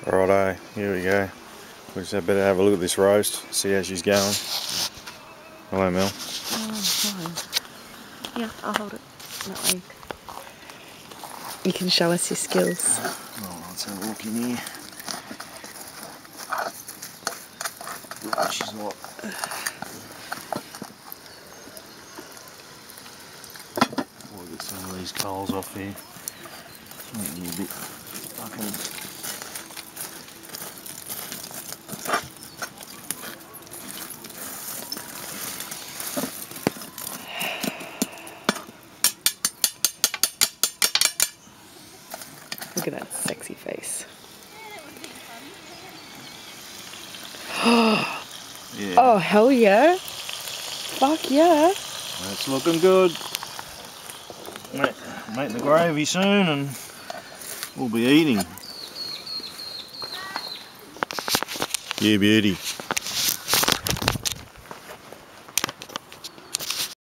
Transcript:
Righto, here we go. We just better have a look at this roast, see how she's going. Hello, Mel. Oh, yeah, I'll hold it. That way. You can show us your skills. Oh, let's have a look in here. She's not. We'll get some of these coals off here. Making you a bit fucking. Look at that sexy face. Yeah. Oh, hell yeah. Fuck yeah. That's looking good. Make the gravy soon and we'll be eating. Yeah, beauty.